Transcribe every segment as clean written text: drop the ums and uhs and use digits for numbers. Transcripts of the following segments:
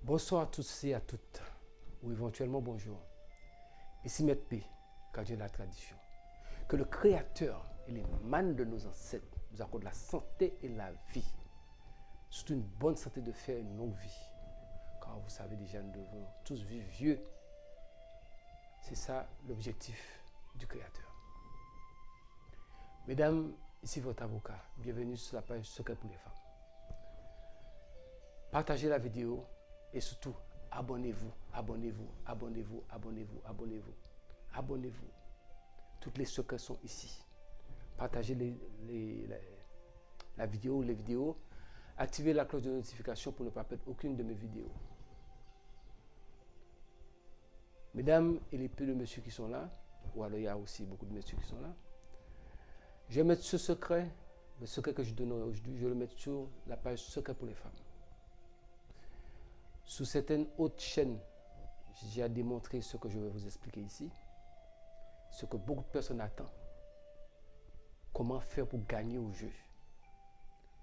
Bonsoir à tous et à toutes, ou éventuellement bonjour. Ici Maître P, gardien de la tradition. Que le Créateur et les mânes de nos ancêtres nous accordent la santé et la vie. Surtout une bonne santé de faire une longue vie. Car vous savez déjà, nous devons tous vivre vieux. C'est ça l'objectif du Créateur. Mesdames, ici votre avocat. Bienvenue sur la page Secret pour les femmes. Partagez la vidéo et surtout, abonnez-vous, abonnez-vous, abonnez-vous, abonnez-vous, abonnez-vous, abonnez-vous. Toutes les secrets sont ici. Partagez la vidéo, les vidéos. Activez la cloche de notification pour ne pas perdre aucune de mes vidéos. Mesdames et les peu de messieurs qui sont là, ou alors il y a aussi beaucoup de messieurs qui sont là, je vais mettre ce secret, le secret que je donnerai aujourd'hui, je vais le mettre sur la page Secret pour les femmes. Sous certaines autres chaînes, j'ai démontré ce que je vais vous expliquer ici, ce que beaucoup de personnes attendent. Comment faire pour gagner au jeu.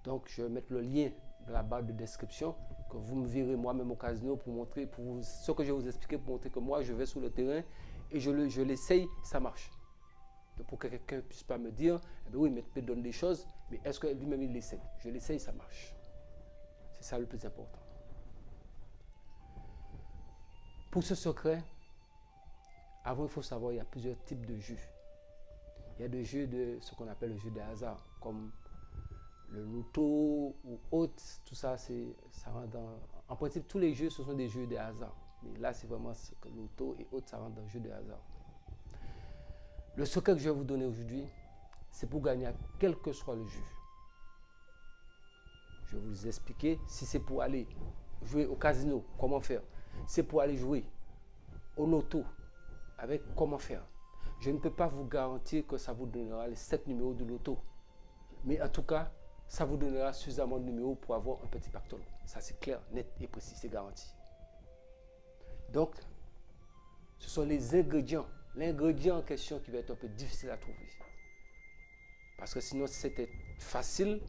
Donc, je vais mettre le lien dans la barre de description, que vous me verrez moi-même au casino pour montrer, ce que je vais vous expliquer, pour montrer que moi, je vais sur le terrain et je l'essaye, ça marche. Donc, pour que quelqu'un ne puisse pas me dire, eh bien, oui, mais tu donne des choses, mais est-ce que lui-même il l'essaye? Je l'essaye, ça marche. C'est ça le plus important. Pour ce secret, avant, il faut savoir, il y a plusieurs types de jeux. Il y a des jeux de ce qu'on appelle le jeu de hasard, comme le loto ou autres. Tout ça, ça rentre dans... En principe, tous les jeux, ce sont des jeux de hasard. Mais là, c'est vraiment le loto et autres, ça rentre dans le jeu de hasard. Le secret que je vais vous donner aujourd'hui, c'est pour gagner à quel que soit le jeu. Je vais vous expliquer si c'est pour aller jouer au casino, comment faire. C'est pour aller jouer au loto, avec comment faire. Je ne peux pas vous garantir que ça vous donnera les 7 numéros de loto. Mais en tout cas, ça vous donnera suffisamment de numéros pour avoir un petit pactole. Ça c'est clair, net et précis, c'est garanti. Donc, ce sont les ingrédients. L'ingrédient en question qui va être un peu difficile à trouver. Parce que sinon, si c'était facile,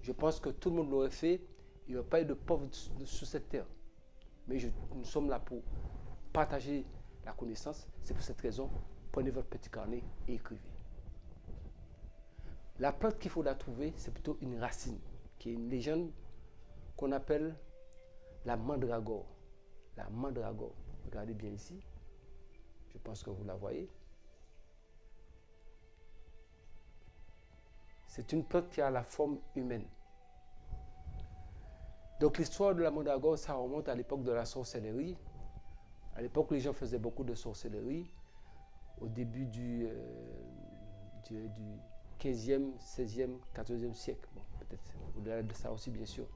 je pense que tout le monde l'aurait fait. Il n'y aurait pas eu de pauvres sur cette terre. Mais nous sommes là pour partager la connaissance. C'est pour cette raison, prenez votre petit carnet et écrivez. La plante qu'il faudra trouver, c'est plutôt une racine, qui est une légende qu'on appelle la mandragore. La mandragore. Regardez bien ici. Je pense que vous la voyez. C'est une plante qui a la forme humaine. Donc l'histoire de la mandragore, ça remonte à l'époque de la sorcellerie. À l'époque, les gens faisaient beaucoup de sorcellerie. Au début du 15e, 16e, 14e siècle. Bon, peut-être au-delà de ça aussi, bien sûr.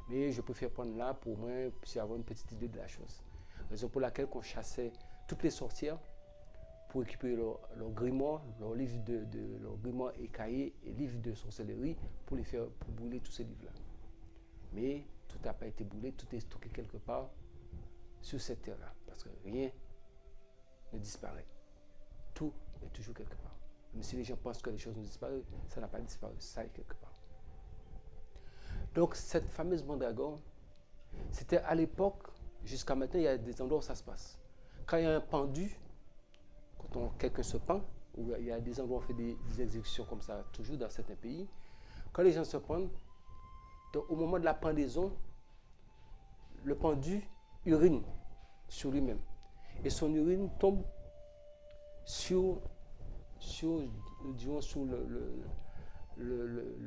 Mais je préfère prendre là pour au moins avoir une petite idée de la chose. Raison pour laquelle on chassait toutes les sorcières pour récupérer leur grimoire, leur livre leur grimoire et cahiers et livres de sorcellerie pour brûler tous ces livres-là. Mais tout n'a pas été brûlé, tout est stocké quelque part sur cette terre-là. Parce que rien ne disparaît. Tout est toujours quelque part. Même si les gens pensent que les choses ont disparu, ça n'a pas disparu, ça est quelque part. Donc cette fameuse mandragore, c'était à l'époque, jusqu'à maintenant, il y a des endroits où ça se passe. Quand il y a un pendu, quand quelqu'un se pend, ou il y a des endroits où on fait des exécutions comme ça, toujours dans certains pays, quand les gens se pendent, donc au moment de la pendaison, le pendu urine sur lui-même. Et son urine tombe sur le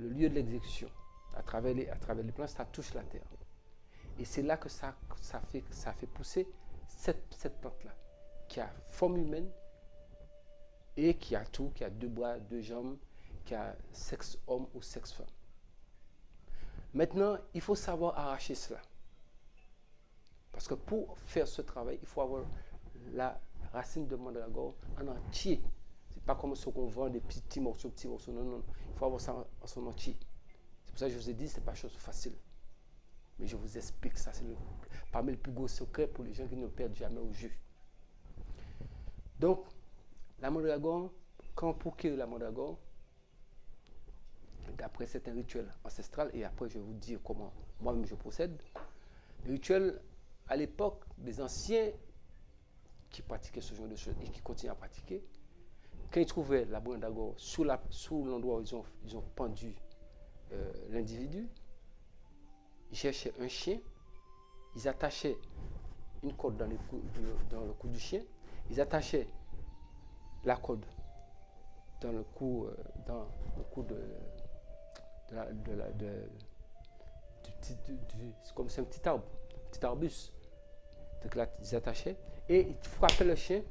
lieu de l'exécution. À travers les plans, ça touche la terre. Et c'est là que ça fait pousser cette plante-là, qui a forme humaine et qui a tout, qui a 2 bras, 2 jambes, qui a sexe homme ou sexe femme. Maintenant, il faut savoir arracher cela. Parce que pour faire ce travail, il faut avoir la racine de mandragore en entier. C'est pas comme ce qu'on vend des petits morceaux, non, non. Il faut avoir ça en son entier. C'est pour ça que je vous ai dit, c'est pas chose facile. Mais je vous explique ça, c'est parmi les plus gros secrets pour les gens qui ne perdent jamais au jeu. Donc, la mandragore, quand pour cueillir la mandragore, d'après certains rituels ancestrales, et après je vais vous dire comment moi-même je procède, le rituel à l'époque des anciens qui pratiquaient ce genre de choses et qui continuent à pratiquer, quand ils trouvaient la mandragore sous l'endroit où ils ont pendu l'individu, ils cherchaient un chien, ils attachaient une corde dans le cou du chien, ils attachaient la corde dans le cou comme c'est un petit arbre, un petit arbuste. Donc là, ils attachaient et ils frappaient le chien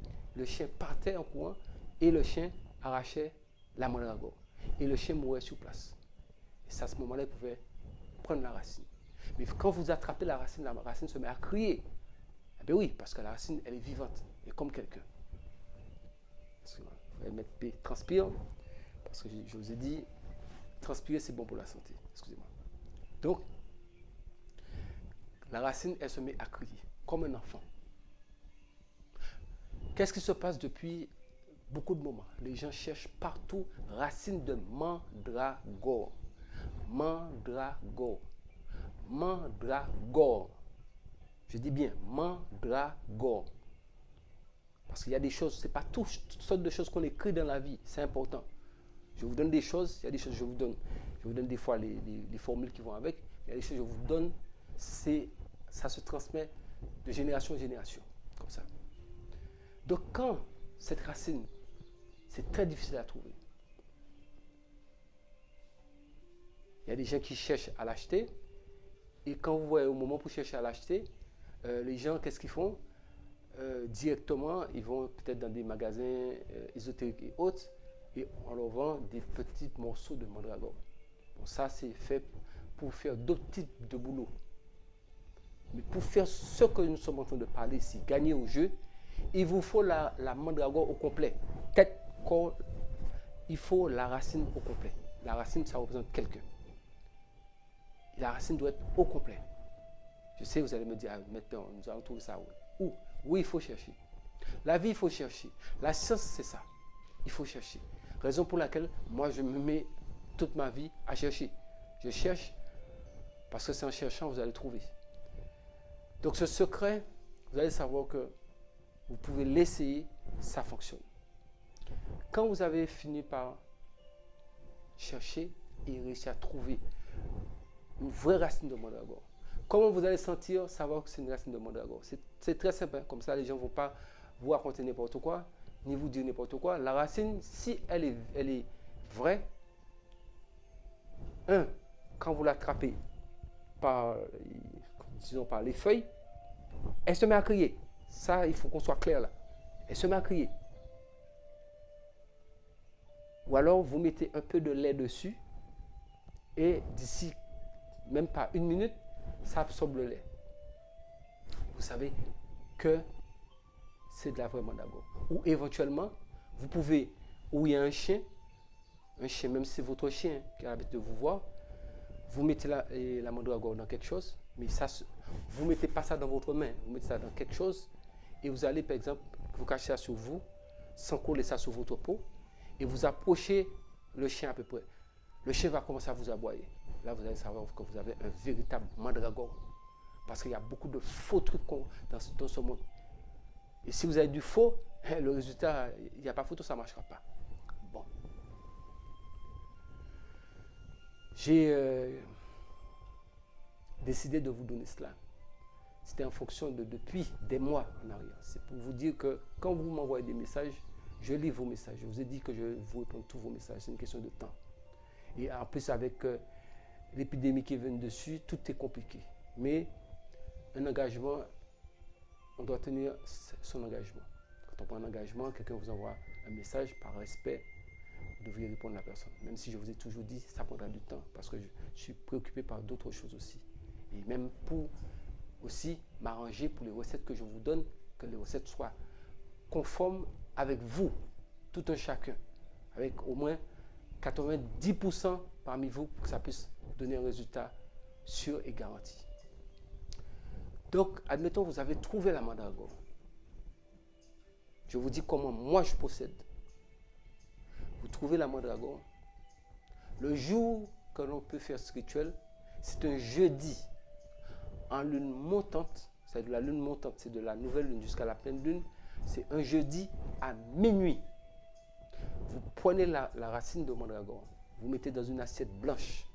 partait en courant et le chien arrachait la mandragore. Et le chien mourait sur place. Et c'est à ce moment-là qu'il pouvait prendre la racine. Mais quand vous attrapez la racine se met à crier. Eh bien oui, parce que la racine, elle est vivante, elle est comme quelqu'un. Vous allez mettre P, transpire, parce que je vous ai dit, transpirer c'est bon pour la santé. Excusez-moi. Donc, la racine, elle se met à crier, comme un enfant. Qu'est-ce qui se passe depuis beaucoup de moments? Les gens cherchent partout racine de mandragore. Mandragore. Mandragore. Je dis bien mandragore. Parce qu'il y a des choses, ce n'est pas toutes sortes de choses qu'on écrit dans la vie, c'est important. Je vous donne des choses, il y a des choses que je vous donne. Je vous donne des fois les formules qui vont avec. Il y a des choses que je vous donne, ça se transmet de génération en génération, comme ça. Donc quand cette racine, c'est très difficile à trouver. Il y a des gens qui cherchent à l'acheter, et quand vous voyez au moment pour chercher à l'acheter, les gens, qu'est-ce qu'ils font? Directement, ils vont peut-être dans des magasins ésotériques et autres, et on leur vend des petits morceaux de mandragore. Bon, ça, c'est fait pour faire d'autres types de boulot. Mais pour faire ce que nous sommes en train de parler ici, gagner au jeu, il vous faut la mandragore au complet. Tête, corps, il faut la racine au complet. La racine, ça représente quelqu'un. La racine doit être au complet. Je sais, vous allez me dire, maintenant, nous allons trouver ça où? Oui, il faut chercher. La vie, il faut chercher. La science, c'est ça. Il faut chercher. Raison pour laquelle, moi, je me mets toute ma vie à chercher. Je cherche, parce que c'est en cherchant que vous allez trouver. Donc, ce secret, vous allez savoir que vous pouvez l'essayer, ça fonctionne. Quand vous avez fini par chercher et réussir à trouver une vraie racine de mandragore, comment vous allez savoir que c'est une racine de mandragore? C'est très simple, hein? Comme ça les gens ne vont pas vous raconter n'importe quoi, ni vous dire n'importe quoi. La racine, si elle est vraie, quand vous l'attrapez par les feuilles, elle se met à crier. Ça, il faut qu'on soit clair là. Elle se met à crier. Ou alors, vous mettez un peu de lait dessus et d'ici même pas 1 minute, ça absorbe le lait. Vous savez que c'est de la vraie mandragore. Ou éventuellement, vous pouvez, où il y a un chien, même si c'est votre chien qui a l'habitude de vous voir, vous mettez la mandragore dans quelque chose, mais ça, vous ne mettez pas ça dans votre main, vous mettez ça dans quelque chose, et vous allez, par exemple, vous cacher ça sur vous, sans coller ça sur votre peau, et vous approchez le chien à peu près. Le chien va commencer à vous aboyer. Là, vous allez savoir que vous avez un véritable mandragore. Parce qu'il y a beaucoup de faux trucs dans ce monde. Et si vous avez du faux, le résultat, il n'y a pas photo, ça ne marchera pas. Bon. J'ai décidé de vous donner cela. C'était en fonction de depuis des mois en arrière. C'est pour vous dire que quand vous m'envoyez des messages, je lis vos messages. Je vous ai dit que je vous réponds tous vos messages. C'est une question de temps. Et en plus, avec l'épidémie qui est venue dessus, tout est compliqué. Mais un engagement, on doit tenir son engagement. Quand on prend un engagement, quelqu'un vous envoie un message par respect, vous devriez répondre à la personne. Même si je vous ai toujours dit, ça prendra du temps parce que je suis préoccupé par d'autres choses aussi. Et même pour aussi m'arranger pour les recettes que je vous donne, que les recettes soient conformes avec vous, tout un chacun, avec au moins 90% parmi vous pour que ça puisse donner un résultat sûr et garanti. Donc, admettons, vous avez trouvé la mandragore. Je vous dis comment moi je procède. Vous trouvez la mandragore. Le jour que l'on peut faire ce rituel, c'est un jeudi en lune montante, c'est de la lune montante, c'est de la nouvelle lune jusqu'à la pleine lune, c'est un jeudi à minuit. Vous prenez la racine de mandragore, vous mettez dans une assiette blanche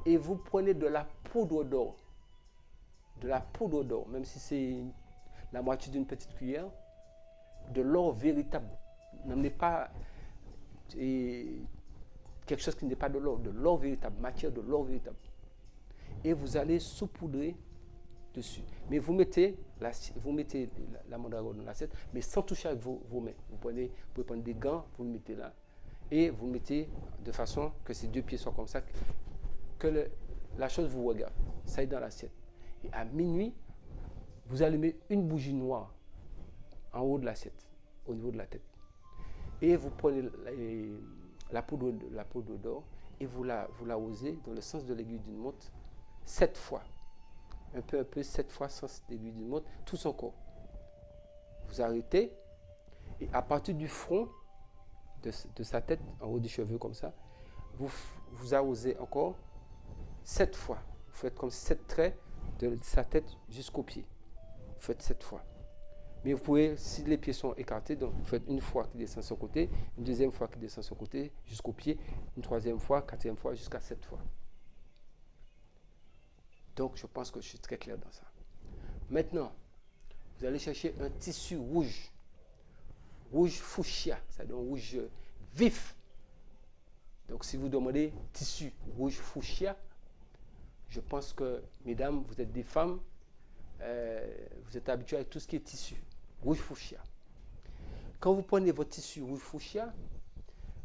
et vous prenez de la poudre d'or. De la poudre d'or, même si c'est la moitié d'une petite cuillère, de l'or véritable. N'amenez pas quelque chose qui n'est pas de l'or véritable, matière de l'or véritable. Et vous allez saupoudrer dessus. Mais vous mettez la mandragore dans l'assiette, mais sans toucher avec vos mains. Vous pouvez prendre des gants, vous le mettez là, et vous le mettez de façon que ces deux pieds soient comme ça, que la chose vous regarde. Ça est dans l'assiette. Et à minuit, vous allumez une bougie noire en haut de l'assiette, au niveau de la tête. Et vous prenez la poudre d'or et vous l'arrosez dans le sens de l'aiguille d'une montre 7 fois. Un peu, 7 fois sens l'aiguille d'une montre, tout son corps. Vous arrêtez et à partir du front de sa tête, en haut des cheveux comme ça, vous arrosez encore 7 fois. Vous faites comme 7 traits de sa tête jusqu'aux pieds. Vous faites 7 fois. Mais vous pouvez, si les pieds sont écartés, donc vous faites une fois qui descend sur le côté, une deuxième fois qui descend sur le côté jusqu'au pied, une troisième fois, quatrième fois, jusqu'à 7 fois. Donc je pense que je suis très clair dans ça. Maintenant, vous allez chercher un tissu rouge, rouge fuchsia, c'est-à-dire un rouge vif. Donc si vous demandez tissu rouge fuchsia, je pense que, mesdames, vous êtes des femmes, vous êtes habitués avec tout ce qui est tissu, rouge fuchsia. Quand vous prenez votre tissu rouge fuchsia,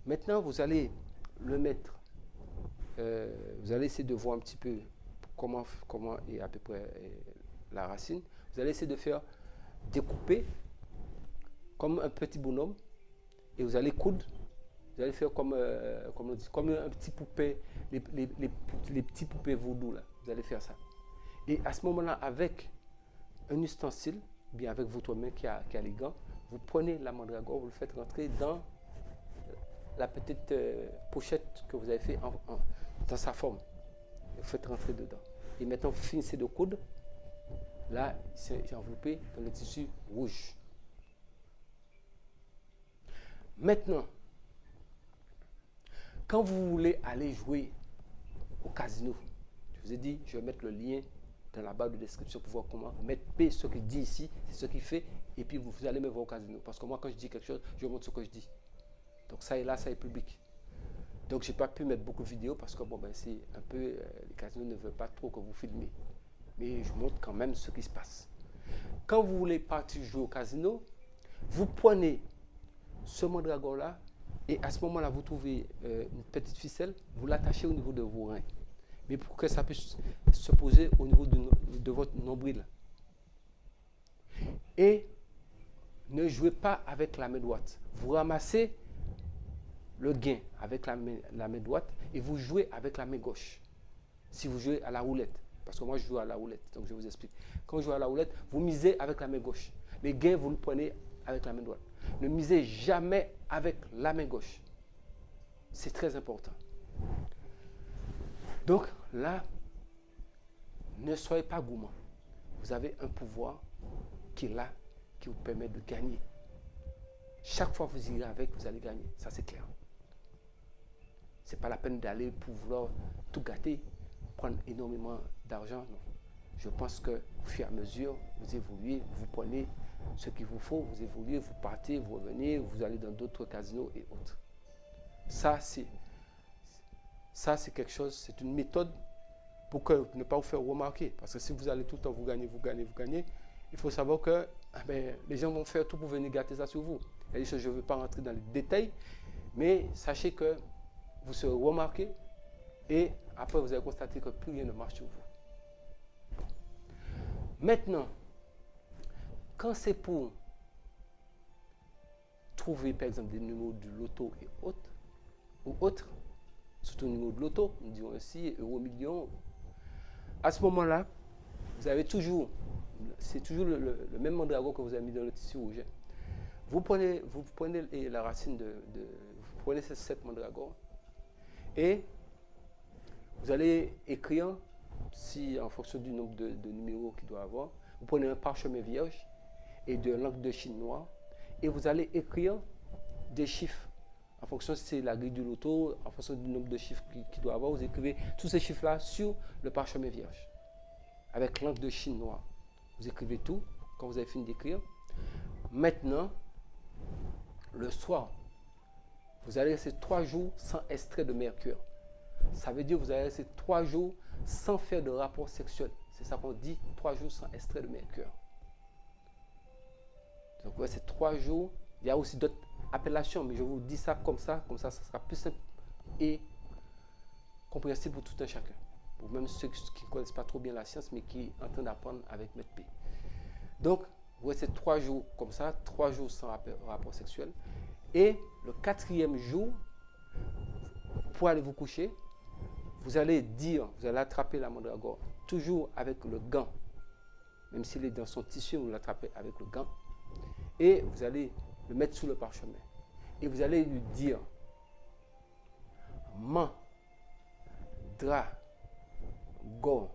maintenant vous allez le mettre, vous allez essayer de voir un petit peu comment est à peu près la racine. Vous allez essayer de faire découper comme un petit bonhomme et vous allez coudre. Vous allez faire comme un petit poupée, les petits poupées vaudou là. Vous allez faire ça. Et à ce moment-là, avec un ustensile, bien avec votre main qui a les gants, vous prenez la mandragore, vous le faites rentrer dans la petite pochette que vous avez fait dans sa forme. Vous faites rentrer dedans. Et maintenant, vous finissez de coudre. Là, c'est enveloppé dans le tissu rouge. Maintenant, quand vous voulez aller jouer au casino, je vous ai dit, je vais mettre le lien dans la barre de description pour voir comment mettre P, ce qu'il dit ici, c'est ce qu'il fait, et puis vous allez me voir au casino. Parce que moi, quand je dis quelque chose, je montre ce que je dis. Donc ça est là, ça est public. Donc je n'ai pas pu mettre beaucoup de vidéos parce que bon, ben, c'est un peu, les casinos ne veulent pas trop que vous filmez. Mais je montre quand même ce qui se passe. Quand vous voulez partir jouer au casino, vous prenez ce mandragore-là, et à ce moment-là, vous trouvez une petite ficelle, vous l'attachez au niveau de vos reins. Mais pour que ça puisse se poser au niveau de votre nombril. Et ne jouez pas avec la main droite. Vous ramassez le gain avec la main droite et vous jouez avec la main gauche. Si vous jouez à la roulette. Parce que moi, je joue à la roulette. Donc, je vous explique. Quand vous jouez à la roulette, vous misez avec la main gauche. Les gains, vous le prenez avec la main droite. Ne misez jamais avec la main gauche. C'est très important. Donc, là, ne soyez pas gourmand. Vous avez un pouvoir qui est là, qui vous permet de gagner. Chaque fois que vous irez avec, vous allez gagner. Ça, c'est clair. Ce n'est pas la peine d'aller pour vouloir tout gâter, prendre énormément d'argent. Non. Je pense qu'au fur et à mesure, vous évoluez, vous prenez ce qu'il vous faut, vous évoluez, vous partez, vous revenez, vous allez dans d'autres casinos et autres. Ça, c'est quelque chose, c'est une méthode pour ne pas vous faire remarquer. Parce que si vous allez tout le temps, vous gagnez, il faut savoir que les gens vont faire tout pour venir gâter ça sur vous. Je ne veux pas rentrer dans les détails, mais sachez que vous serez remarqué et après vous allez constater que plus rien ne marche sur vous. Maintenant, quand c'est pour trouver par exemple des numéros de loto et autres, surtout au niveau de l'auto, nous disons ainsi, euro million. À ce moment-là, vous avez toujours, c'est toujours le même mandragore que vous avez mis dans le tissu rouge. Vous prenez la racine vous prenez cette mandragore et vous allez écrire si en fonction du nombre de numéros qu'il doit avoir, vous prenez un parchemin vierge et de l'encre de Chine noire et vous allez écrire des chiffres. En fonction si c'est la grille du loto, en fonction du nombre de chiffres qu'il doit avoir, vous écrivez tous ces chiffres-là sur le parchemin vierge avec l'encre de Chine noire. Vous écrivez tout quand vous avez fini d'écrire. Maintenant, le soir, vous allez rester 3 jours sans extrait de mercure. Ça veut dire que vous allez rester 3 jours sans faire de rapport sexuel. C'est ça qu'on dit, 3 jours sans extrait de mercure. Donc ouais, c'est 3 jours. Il y a aussi d'autres appellations, mais je vous dis ça, ça sera plus simple et compréhensible pour tout un chacun. Pour même ceux qui ne connaissent pas trop bien la science, mais qui sont en train d'apprendre avec Maître P. Donc, vous restez 3 jours comme ça, 3 jours sans rapport sexuel. Et le 4e jour, pour aller vous coucher, vous allez dire, vous allez attraper la mandragore, toujours avec le gant. Même s'il est dans son tissu, vous l'attrapez avec le gant. Et vous allez le mettre sous le parchemin. Et vous allez lui dire, man, dra, go.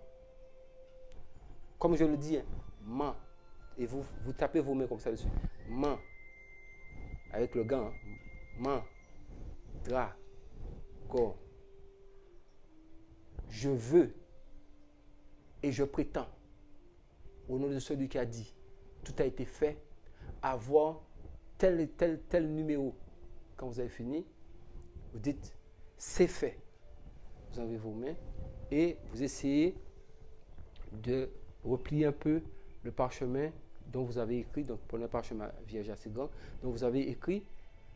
Comme je le dis, man. Et vous tapez vos mains comme ça dessus. Man. Avec le gant. Man, dra, go. Je veux et je prétends, au nom de celui qui a dit, tout a été fait, avoir tel et tel numéro. Quand vous avez fini, vous dites, c'est fait. Vous enlevez vos mains et vous essayez de replier un peu le parchemin dont vous avez écrit. Donc, prenez un parchemin vierge assez grand. Donc, vous avez écrit.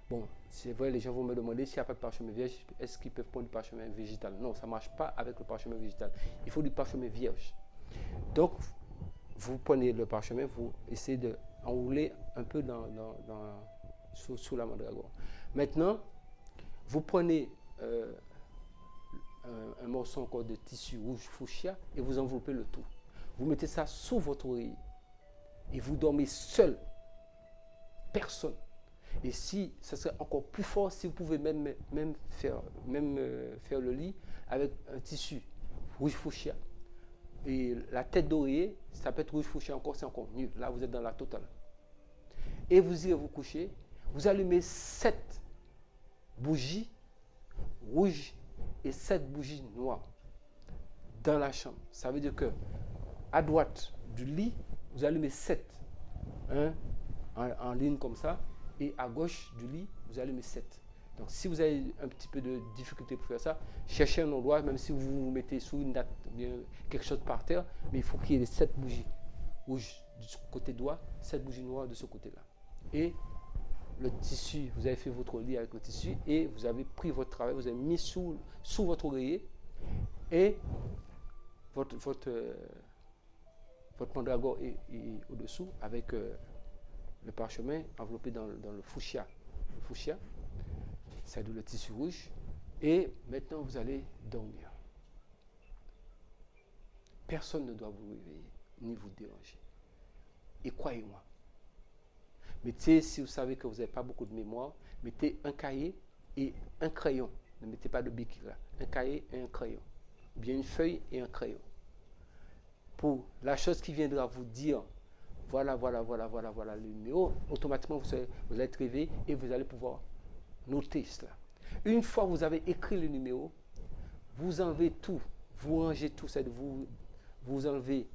Bon, c'est vrai, les gens vont me demander s'il n'y a pas de parchemin vierge, est-ce qu'ils peuvent prendre du parchemin végétal? Non, ça ne marche pas avec le parchemin végétal. Il faut du parchemin vierge. Donc, vous prenez le parchemin, vous essayez d'enrouler un peu sous la mandragore. Maintenant, vous prenez un morceau encore de tissu rouge fuchsia et vous enveloppez le tout. Vous mettez ça sous votre oreiller et vous dormez seul. Personne. Et si ça serait encore plus fort, si vous pouvez même faire le lit avec un tissu rouge fuchsia. Et la tête d'oreiller, ça peut être rouge fuchsia encore, c'est encore mieux. Là, vous êtes dans la totale. Et vous irez vous coucher. Vous allumez 7 bougies rouges et 7 bougies noires dans la chambre. Ça veut dire que à droite du lit, vous allumez 7. En ligne comme ça. Et à gauche du lit, vous allumez 7. Donc, si vous avez un petit peu de difficulté pour faire ça, cherchez un endroit, même si vous vous mettez sous une natte, bien quelque chose par terre, mais il faut qu'il y ait les 7 bougies rouges du côté droit, 7 bougies noires de ce côté-là. Et le tissu, vous avez fait votre lit avec le tissu et vous avez pris votre travail, vous avez mis sous votre oreiller et votre mandragore est au-dessous avec le parchemin enveloppé dans le fuchsia. Le fuchsia, c'est le tissu rouge. Et maintenant, vous allez dormir. Personne ne doit vous réveiller, ni vous déranger. Et croyez-moi. Mettez, si vous savez que vous n'avez pas beaucoup de mémoire, mettez un cahier et un crayon. Ne mettez pas de bic là. Un cahier et un crayon. Ou bien une feuille et un crayon. Pour la chose qui viendra vous dire, voilà le numéro, automatiquement vous allez être réveillé et vous allez pouvoir noter cela. Une fois que vous avez écrit le numéro, vous enlevez tout, vous rangez tout, vous enlevez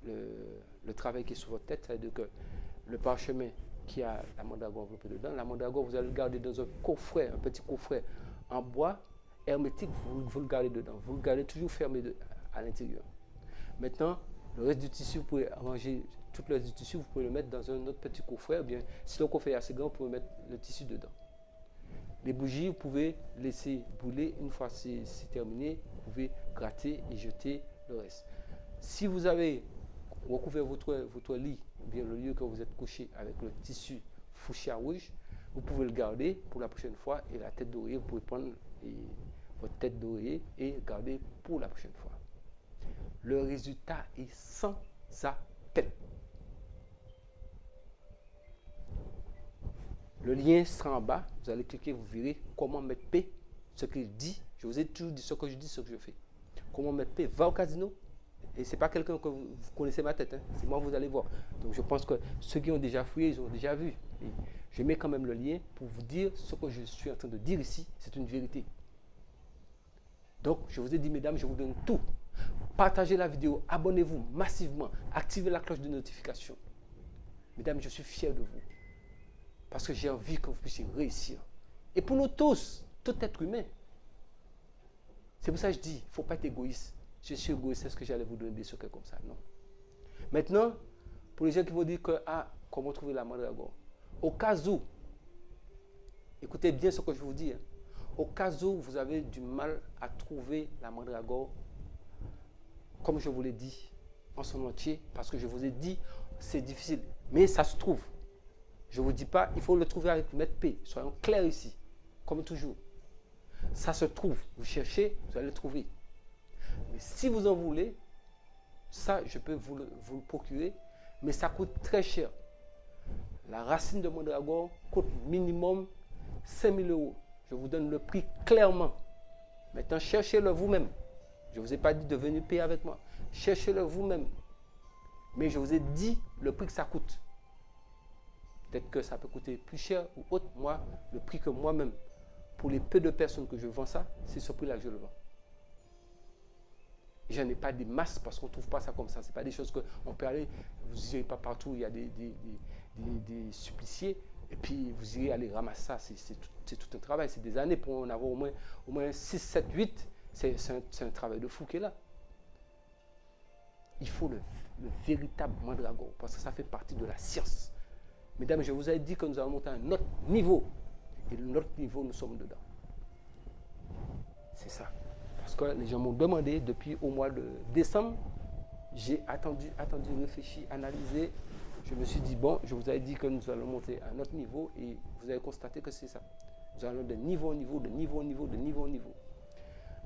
le travail qui est sur votre tête, c'est-à-dire que le parchemin qui a la mandragore enveloppée dedans, la mandragore vous allez le garder dans un coffret, un petit coffret en bois hermétique, vous le gardez dedans, vous le gardez toujours fermé à l'intérieur. Maintenant, le reste du tissu, vous pouvez arranger tout le reste du tissu, vous pouvez le mettre dans un autre petit coffret, ou bien si le coffret est assez grand, vous pouvez mettre le tissu dedans. Les bougies, vous pouvez laisser brûler. Une fois c'est terminé, vous pouvez gratter et jeter le reste. Si vous avez recouvert votre lit, ou bien le lieu que vous êtes couché avec le tissu fuchsia rouge, vous pouvez le garder pour la prochaine fois. Et la tête d'oreiller, vous pouvez prendre votre tête d'oreiller et garder pour la prochaine fois. Le résultat est sans appel. Le lien sera en bas. Vous allez cliquer, vous verrez comment mettre P, ce qu'il dit. Je vous ai toujours dit ce que je dis, ce que je fais. Comment mettre paix? Va au casino. Et ce n'est pas quelqu'un que vous connaissez ma tête. Hein. C'est moi, vous allez voir. Donc je pense que ceux qui ont déjà fouillé, ils ont déjà vu. Et je mets quand même le lien pour vous dire ce que je suis en train de dire ici. C'est une vérité. Donc je vous ai dit, mesdames, je vous donne tout. Partagez la vidéo, abonnez-vous massivement, activez la cloche de notification. Mesdames, je suis fier de vous. Parce que j'ai envie que vous puissiez réussir. Et pour nous tous, tout être humain. C'est pour ça que je dis, il ne faut pas être égoïste. Je suis égoïste, est-ce que j'allais vous donner des secrets comme ça? Non. Maintenant, pour les gens qui vont dire que, comment trouver la mandragore? Au cas où, écoutez bien ce que je vous dis, hein. Au cas où vous avez du mal à trouver la mandragore, comme je vous l'ai dit, en son entier, parce que je vous ai dit, c'est difficile, mais ça se trouve. Je ne vous dis pas, il faut le trouver avec Maître P. Soyons clairs ici, comme toujours. Ça se trouve, vous cherchez, vous allez le trouver. Mais si vous en voulez, ça, je peux vous le procurer, mais ça coûte très cher. La racine de mandragore coûte minimum 5 000 €. Je vous donne le prix clairement. Maintenant, cherchez-le vous-même. Je ne vous ai pas dit de venir payer avec moi. Cherchez-le vous-même. Mais je vous ai dit le prix que ça coûte. Peut-être que ça peut coûter plus cher ou autre. Moi, le prix que moi-même, pour les peu de personnes que je vends ça, c'est ce prix-là que je le vends. Et je n'en ai pas des masses parce qu'on ne trouve pas ça comme ça. Ce n'est pas des choses qu'on peut aller, vous n'irez pas partout, il y a des suppliciés. Et puis vous irez aller ramasser ça, c'est tout un travail, c'est des années pour en avoir au moins 6, 7, 8. C'est un travail de fou qui est là. Il faut le véritable mandragore, parce que ça fait partie de la science. Mesdames, je vous ai dit que nous allons monter à un autre niveau. Et notre niveau, nous sommes dedans. C'est ça. Parce que les gens m'ont demandé depuis au mois de décembre, j'ai attendu, réfléchi, analysé. Je me suis dit, bon, je vous avais dit que nous allons monter à un autre niveau et vous avez constaté que c'est ça. Nous allons de niveau en niveau, de niveau en niveau, de niveau en niveau.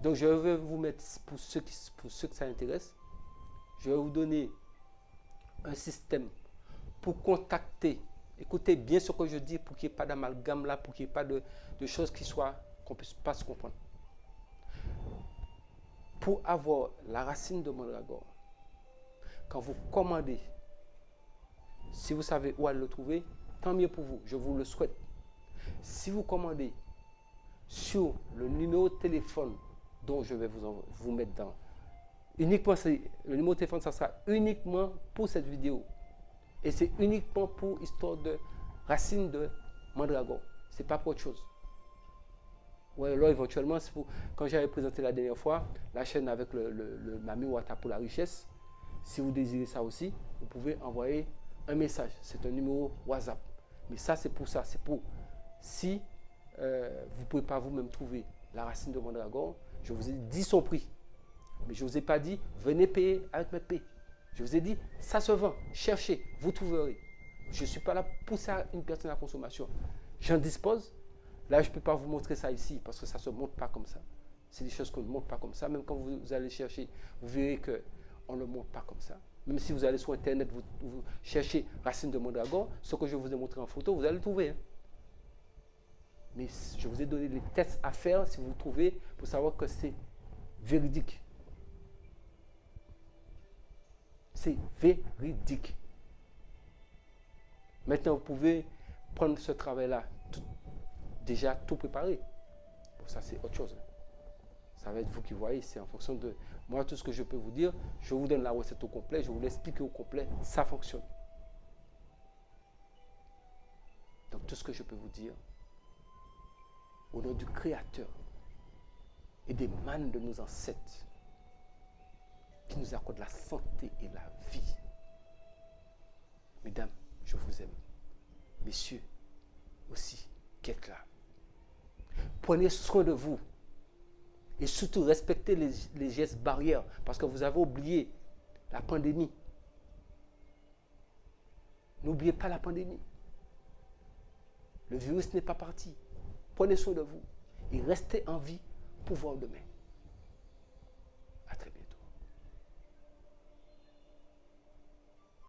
Donc je vais vous mettre, pour ceux que ça intéresse, je vais vous donner un système pour contacter. Écoutez bien ce que je dis pour qu'il n'y ait pas d'amalgame là, pour qu'il n'y ait pas de choses qu'on ne puisse pas se comprendre. Pour avoir la racine de mandragore, quand vous commandez, si vous savez où aller le trouver, tant mieux pour vous, je vous le souhaite. Si vous commandez sur le numéro de téléphone dont je vais vous mettre dans, uniquement le numéro de téléphone, ça sera uniquement pour cette vidéo. Et c'est uniquement pour histoire de racine de mandragore. Ce n'est pas pour autre chose. Ouais, alors éventuellement, quand j'avais présenté la dernière fois, la chaîne avec le Mami Wata pour la richesse, si vous désirez ça aussi, vous pouvez envoyer un message. C'est un numéro WhatsApp. Mais ça, c'est pour ça. C'est pour si vous ne pouvez pas vous-même trouver la racine de mandragore, je vous ai dit son prix. Mais je ne vous ai pas dit, venez payer avec Maître P. Je vous ai dit, ça se vend, cherchez, vous trouverez. Je ne suis pas là pour pousser une personne à la consommation. J'en dispose. Là, je ne peux pas vous montrer ça ici parce que ça ne se montre pas comme ça. C'est des choses qu'on ne montre pas comme ça. Même quand vous allez chercher, vous verrez qu'on ne le montre pas comme ça. Même si vous allez sur Internet, vous cherchez racine de mandragore, ce que je vous ai montré en photo, vous allez le trouver. Hein. Mais je vous ai donné des tests à faire si vous le trouvez pour savoir que c'est véridique. C'est véridique. Maintenant, vous pouvez prendre ce travail-là, déjà tout préparé. Bon, ça, c'est autre chose. Ça va être vous qui voyez, c'est en fonction de moi, tout ce que je peux vous dire. Je vous donne la recette au complet, je vous l'explique au complet, ça fonctionne. Donc, tout ce que je peux vous dire, au nom du Créateur et des mânes de nos ancêtres, qui nous accorde la santé et la vie. Mesdames, je vous aime. Messieurs, aussi, qui êtes là. Prenez soin de vous. Et surtout, respectez les gestes barrières. Parce que vous avez oublié la pandémie. N'oubliez pas la pandémie. Le virus n'est pas parti. Prenez soin de vous. Et restez en vie pour voir demain.